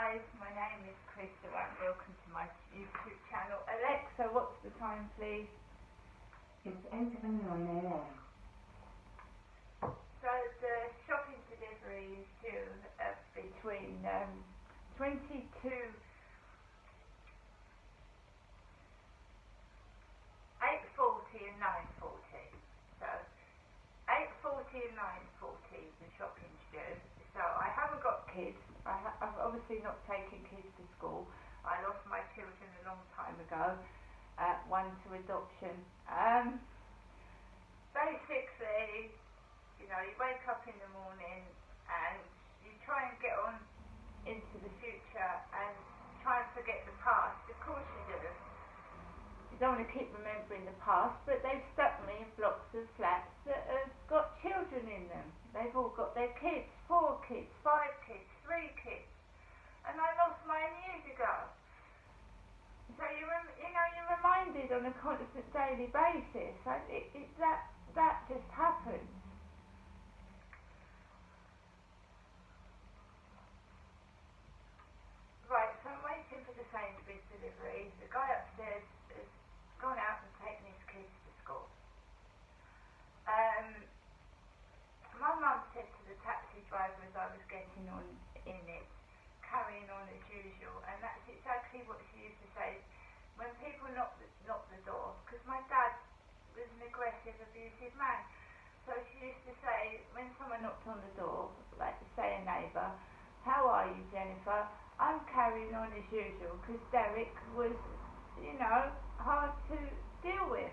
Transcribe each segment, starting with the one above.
guys, my name is Krista and welcome to my YouTube channel. Alexa, what's the time please? It's 8:09 a.m. So the shopping delivery is due between 8:40 and 9:40. So 8:40 and 9:40 the shopping's due. So I haven't got kids. I've obviously not taken kids to school. I lost my children a long time ago, one to adoption. Basically, you wake up in the morning and you try and get on into the future and try and forget the past. Of course you do. You don't want to keep remembering the past, but they've stuck me in blocks of flats that have got children in them. They've all got their kids, 4 kids, 5 kids, 3 kids, and I lost mine years ago. So you're reminded on a constant daily basis. That just happens. Right, so I'm waiting for the Sainsbury's delivery. The guy upstairs has gone out and taken his kids to school. My mum said to the taxi driver as I was getting on in it, carrying on as usual, and that's exactly what she used to say when people knock the door, because my dad was an aggressive, abusive man. So she used to say, when someone knocked on the door, like say a neighbour, "How are you, Jennifer? I'm carrying on as usual," because Derek was, hard to deal with.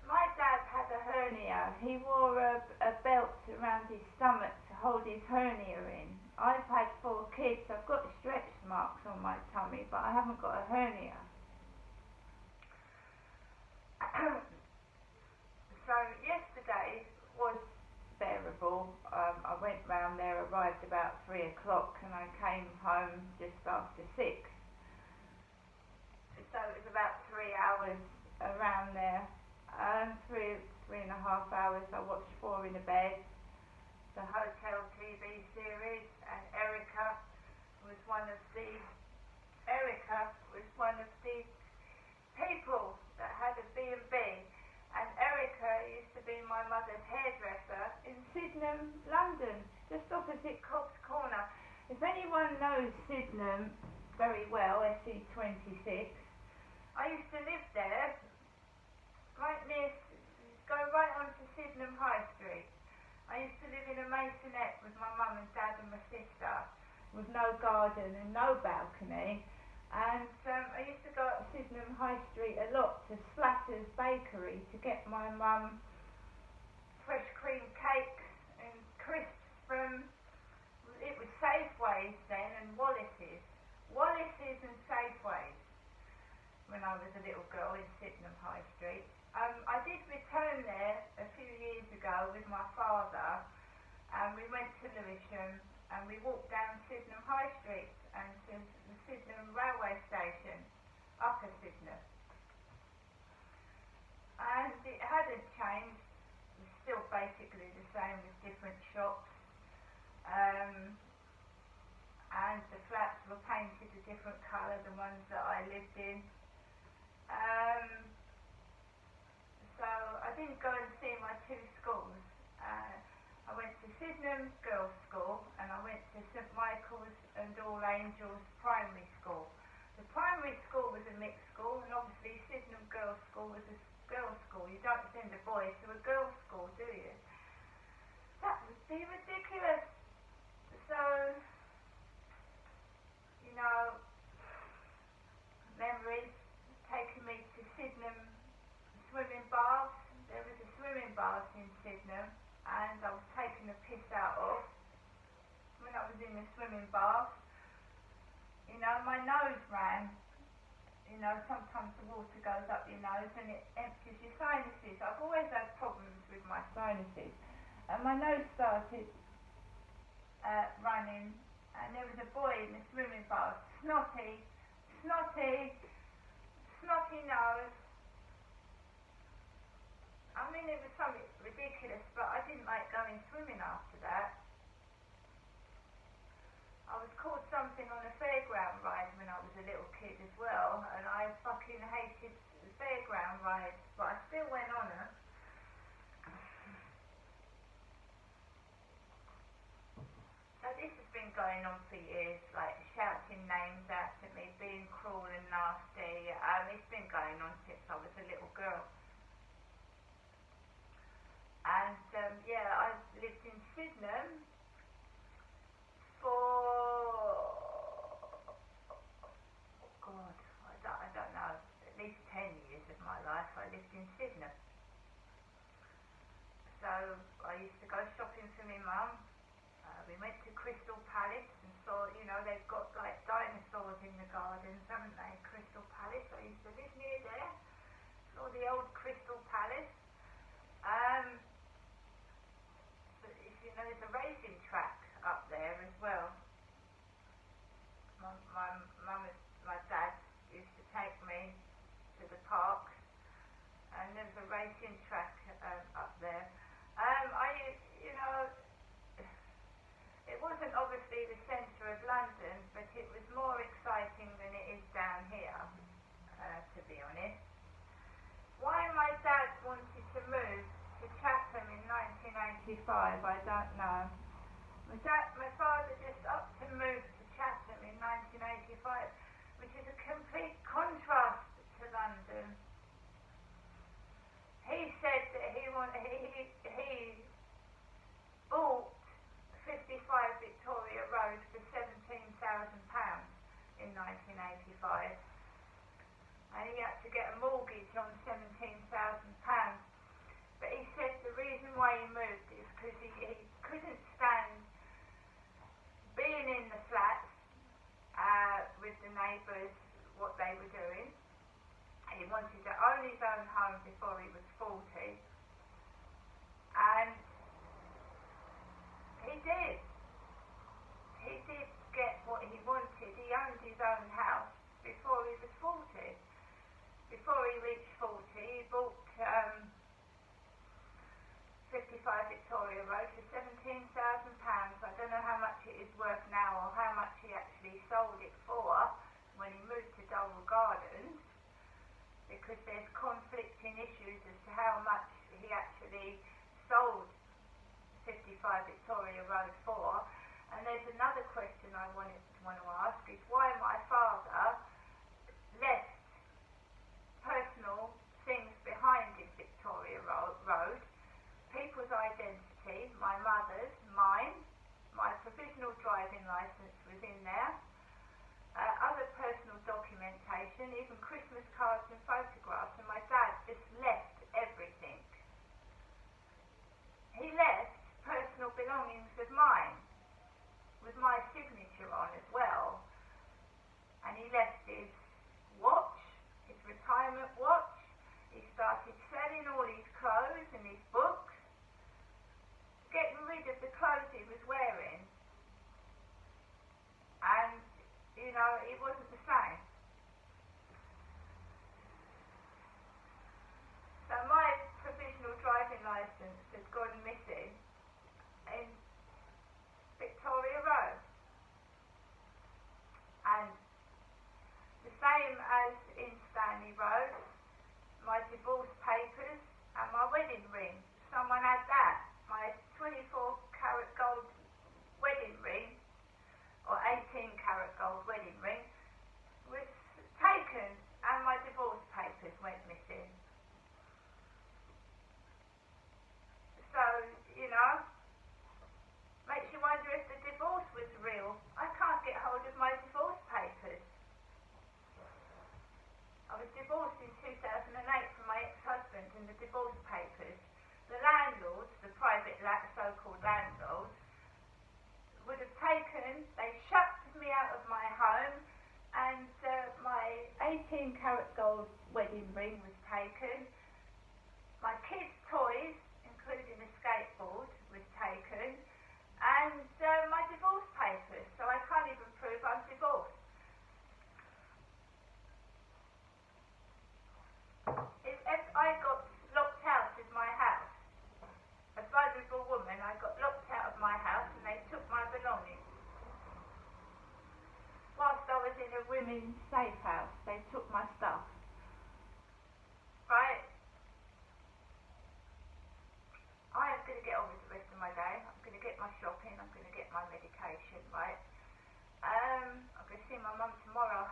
My dad had a hernia. He wore a belt around his stomach to hold his hernia in. I've had 4 kids. I've got stretch marks on my tummy, but I haven't got a hernia. So yesterday was bearable. I went round there, arrived about 3 o'clock, and I came home just after 6. So it was about 3 hours around there. 3.5 hours. I watched 4 in a bed. The hotel TV series, and Erica was one of the people that had a B&B, and Erica used to be my mother's hairdresser in Sydenham, London, just opposite Cobb's Corner. If anyone knows Sydenham very well, SE26, I used to live there, right near, go right onto Sydenham High Street. I used to live in a maisonette with my mum and dad and my sister, with no garden and no balcony, and I used to go up Sydenham High Street a lot to Slatter's Bakery to get my mum fresh cream cakes and crisps from, it was Safeways then and Wallace's and Safeways when I was a little girl in Sydenham High Street. I did return there a few years ago with my father, and we went to Lewisham and we walked down Sydenham High Street and to the Sydenham railway station, Upper Sydenham. And it hadn't changed, it was still basically the same with different shops, and the flats were painted a different colour, the ones that I lived in. So I didn't go and see my 2 schools. I went to Sydenham Girls' School and I went to St Michael's and All Angels Primary School. The primary school was a mixed school, and obviously Sydenham Girls' School was a girls' school. You don't send a boy to a girls' school, do you? That would be ridiculous. So, memories taking me to Sydenham swimming baths. There was a swimming bath in Sydenham, and I was taking a piss out of when I was in the swimming bath. My nose ran. Sometimes the water goes up your nose and it empties your sinuses. I've always had problems with my sinuses, and my nose started running, and there was a boy in the swimming bath, snotty nose. I mean, it was something ridiculous, but I didn't like going swimming after that. jumping on a fairground ride when I was a little kid as well, and I fucking hated the fairground rides, but I still went on them. So this has been going on for years, like shouting names out at me, being cruel and nasty. It's been going on since I was a little girl. And yeah, I've lived in Sydenham for, God, I don't know, at least 10 years of my life I lived in Sydenham. So I used to go shopping for my mum. We went to Crystal Palace and saw, you know, they've got like dinosaurs in the gardens, haven't they? Crystal Palace. I used to live near there. Saw the old Crystal Palace. So if you know, there's a racing track up there as well. My mum and my dad used to take me to the park, and there's a racing track up there. You know, it wasn't obviously the centre of London, but it was more exciting than it is down here, to be honest. Why my dad wanted to move to Chatham in 1985, I don't know. My father just upped to move to Chatham in 1985, which is a complete contrast to London. He said that he bought 55 Victoria Road for £17,000 in 1985, and he had to get a mortgage on £17,000. But he said the reason why he moved is because he couldn't stand being in the flats with the neighbours, what they were doing. He wanted to own his own home before he was 40, and he did. He did get what he wanted. He owned his own house before he was 40. Before he reached 40, he bought 55 Victoria Road for £17,000. I don't know how much it is worth now or how much he actually sold it for when he moved to Dole Gardens, because there's conflicting issues as to how much he actually sold 55 Victoria Road for. And there's another question I want to ask, is why my father left personal things behind in Victoria Road, people's identity, my mother's, mine, my provisional driving licence was in there, other personal documentation, even Christmas cards and photographs, and my dad just left everything. He left personal belongings of mine, with my signature on as well, and he left his watch, his retirement watch. He started selling all his clothes and his books, getting rid of the clothes he was wearing, and you know, it wasn't the same. So my provisional driving licence had gone missing in Victoria Road, and the same as in Stanley Road, my divorce papers and my wedding ring. Someone had that. My 24 karat gold wedding ring, or 18 karat gold wedding ring, was taken, and my divorce papers went missing. So, you know, makes you wonder if the divorce was real. I can't get hold of my divorce papers. I was divorced in 2008 from my ex-husband. women's safe house. They took my stuff. Right. I am going to get on with the rest of my day. I'm going to get my shopping. I'm going to get my medication, right? I'm going to see my mum tomorrow.